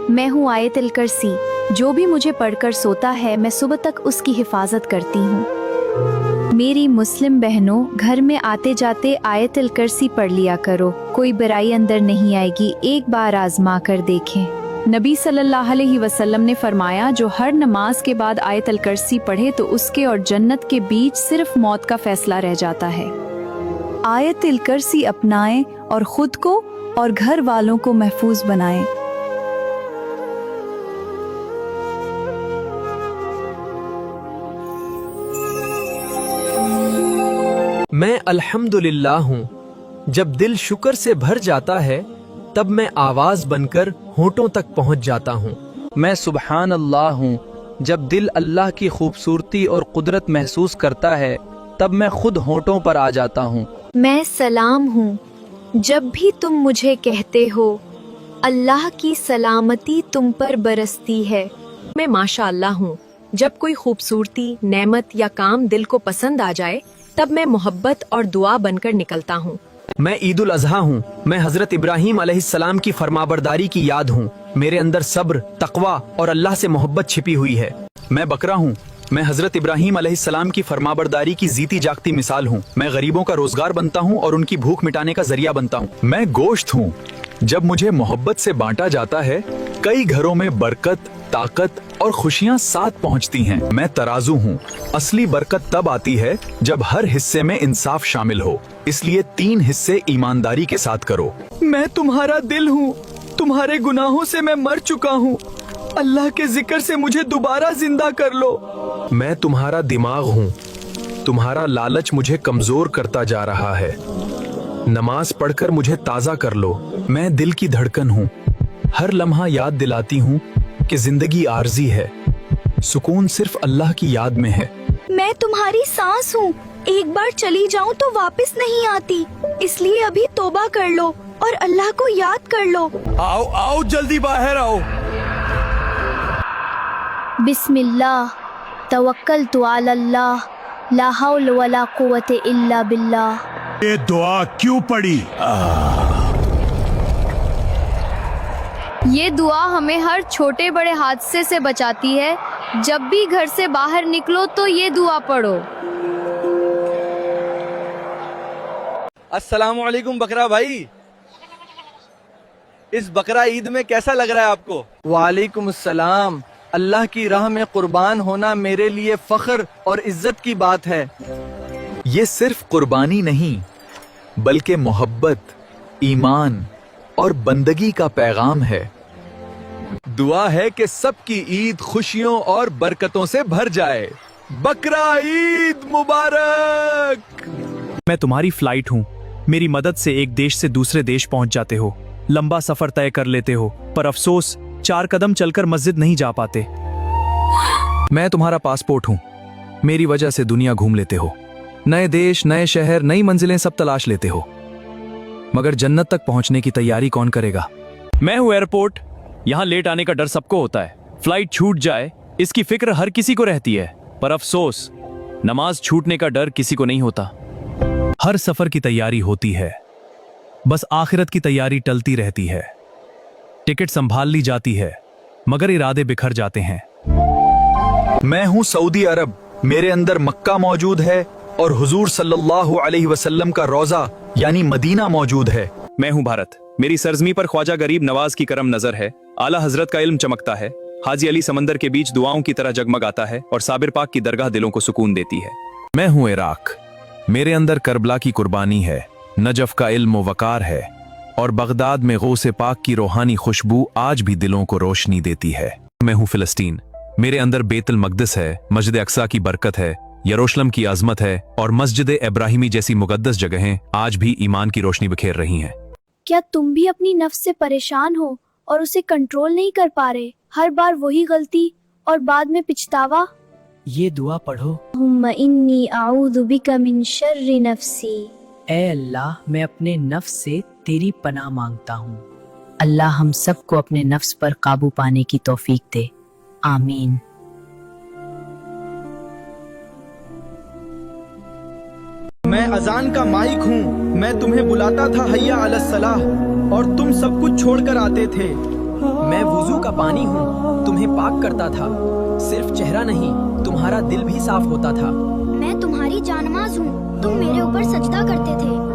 मैं हूँ आयतुल कुर्सी, जो भी मुझे पढ़कर सोता है मैं सुबह तक उसकी हिफाजत करती हूँ। मेरी मुस्लिम बहनों, घर में आते जाते आयतुल कुर्सी पढ़ लिया करो, कोई बुराई अंदर नहीं आएगी, एक बार आजमा कर देखें। नबी सल्लल्लाहु अलैहि वसल्लम ने फरमाया, जो हर नमाज के बाद आयतुल कुर्सी पढ़े तो उसके और जन्नत के बीच सिर्फ मौत का फैसला रह जाता है। आयतुल कुर्सी अपनाएं और खुद को और घर वालों को महफूज बनाएं। मैं अल्हम्दुलिल्लाह हूँ। जब दिल शुक्र से भर जाता है तब मैं आवाज बनकर होठों तक पहुँच जाता हूँ। मैं सुबहान अल्लाह हूँ। जब दिल अल्लाह की खूबसूरती और कुदरत महसूस करता है तब मैं खुद होठों पर आ जाता हूँ। मैं सलाम हूँ। जब भी तुम मुझे कहते हो अल्लाह की सलामती तुम पर बरसती है। मैं माशाअल्लाह हूँ। जब कोई खूबसूरती, नेमत या काम दिल को पसंद आ जाए तब मैं मोहब्बत और दुआ बनकर निकलता हूँ। मैं ईद उल अजहा हूँ। मैं हजरत इब्राहिम अलैहिस्सलाम की फरमाबरदारी की याद हूँ। मेरे अंदर सब्र, तकवा और अल्लाह से मोहब्बत छिपी हुई है। मैं बकरा हूँ। मैं हजरत इब्राहिम अलैहिस्सलाम की फरमाबरदारी की जीती जागती मिसाल हूँ। मैं गरीबों का रोजगार बनता हूँ और उनकी भूख मिटाने का जरिया बनता हूँ। मैं गोश्त हूँ। जब मुझे मोहब्बत से बांटा जाता है कई घरों में बरकत, ताकत और खुशियाँ साथ पहुँचती हैं। मैं तराजू हूँ। असली बरकत तब आती है जब हर हिस्से में इंसाफ शामिल हो, इसलिए 3 हिस्से ईमानदारी के साथ करो। मैं तुम्हारा दिल हूँ। तुम्हारे गुनाहों से मैं मर चुका हूँ। अल्लाह के जिक्र से मुझे दोबारा जिंदा कर लो। मैं तुम्हारा दिमाग हूँ। तुम्हारा लालच मुझे कमजोर करता जा रहा है। नमाज पढ़कर मुझे ताज़ा कर लो। मैं दिल की धड़कन हूँ। हर लम्हा याद दिलाती हूँ कि जिंदगी आर्जी है, सुकून सिर्फ अल्लाह की याद में है। मैं तुम्हारी सांस हूँ। एक बार चली जाऊँ तो वापस नहीं आती, इसलिए अभी तौबा कर लो और अल्लाह को याद कर लो। आओ आओ जल्दी बाहर आओ। बिस्मिल्लाह तवक्कलतु अल्लाह, ला हौल वला कुव्वते इल्ला बिल्लाह। ये दुआ क्यों पढ़ी? ये दुआ हमें हर छोटे बड़े हादसे से बचाती है। जब भी घर से बाहर निकलो तो ये दुआ पढ़ो। अस्सलाम वालेकुम बकरा भाई। इस बकरा ईद में कैसा लग रहा है आपको? वालेकुम अस्सलाम। अल्लाह की राह में कुर्बान होना मेरे लिए फख्र और इज्जत की बात है। ये सिर्फ कुर्बानी नहीं बल्कि मोहब्बत, ईमान और बंदगी का पैगाम है। दुआ है कि सबकी ईद खुशियों और बरकतों से भर जाए। बकरा ईद मुबारक। मैं तुम्हारी फ्लाइट हूँ। मेरी मदद से एक देश से दूसरे देश पहुँच जाते हो, लंबा सफर तय कर लेते हो, पर अफसोस 4 कदम चलकर मस्जिद नहीं जा पाते। मैं तुम्हारा पासपोर्ट हूँ। मेरी वजह से दुनिया घूम लेते हो, नए देश, नए शहर, नई मंजिलें सब तलाश लेते हो, मगर जन्नत तक पहुंचने की तैयारी कौन करेगा? मैं हूं एयरपोर्ट। यहां लेट आने का डर सबको होता है। फ्लाइट छूट जाए इसकी फिक्र हर किसी को रहती है, पर अफसोस नमाज छूटने का डर किसी को नहीं होता। हर सफर की तैयारी होती है, बस आखिरत की तैयारी टलती रहती है। टिकट संभाल ली जाती है मगर इरादे बिखर जाते हैं। मैं हूँ सऊदी अरब। मेरे अंदर मक्का मौजूद है और हुजूर सल्लल्लाहु अलैहि वसल्लम का रोजा यानी मदीना मौजूद है। मैं हूं भारत। मेरी सरजमी पर ख्वाजा गरीब नवाज की करम नजर है। आला हजरत का इल्म चमकता है। हाजी अली समंदर के बीच दुआओं की तरह जगमगाता है और साबिर पाक की दरगाह दिलों को सुकून देती है। मैं हूं इराक। मेरे अंदर करबला की कुर्बानी है, नजफ का इल्म व वकार है और बगदाद में गौसे पाक की रूहानी खुशबू आज भी दिलों को रोशनी देती है। मैं हूं फिलिस्तीन। मेरे अंदर बेतुल मक़दिस है, मस्जिद अक्सा की बरकत है, यरूशलेम की अजमत है और मस्जिद इब्राहिमी जैसी मुकद्दस जगहें आज भी ईमान की रोशनी बिखेर रही हैं। क्या तुम भी अपनी नफ्स से परेशान हो और उसे कंट्रोल नहीं कर पा रहे? हर बार वही गलती और बाद में पछतावा। ये दुआ पढ़ो। हुम्मा इन्नी आऊज़ु बिका मिन शर्रि नफ्सी। ए अल्लाह, मैं अपने नफ्स से तेरी पनाह मांगता हूँ। अल्लाह हम सबको अपने नफ्स पर काबू पाने की तौफीक दे। आमीन। मैं अजान का माइक हूँ। मैं तुम्हें बुलाता था हैया अलस सलाह और तुम सब कुछ छोड़कर आते थे। मैं वुजू का पानी हूँ, तुम्हें पाक करता था। सिर्फ चेहरा नहीं, तुम्हारा दिल भी साफ होता था। मैं तुम्हारी जानमाज हूँ, तुम मेरे ऊपर सजदा करते थे।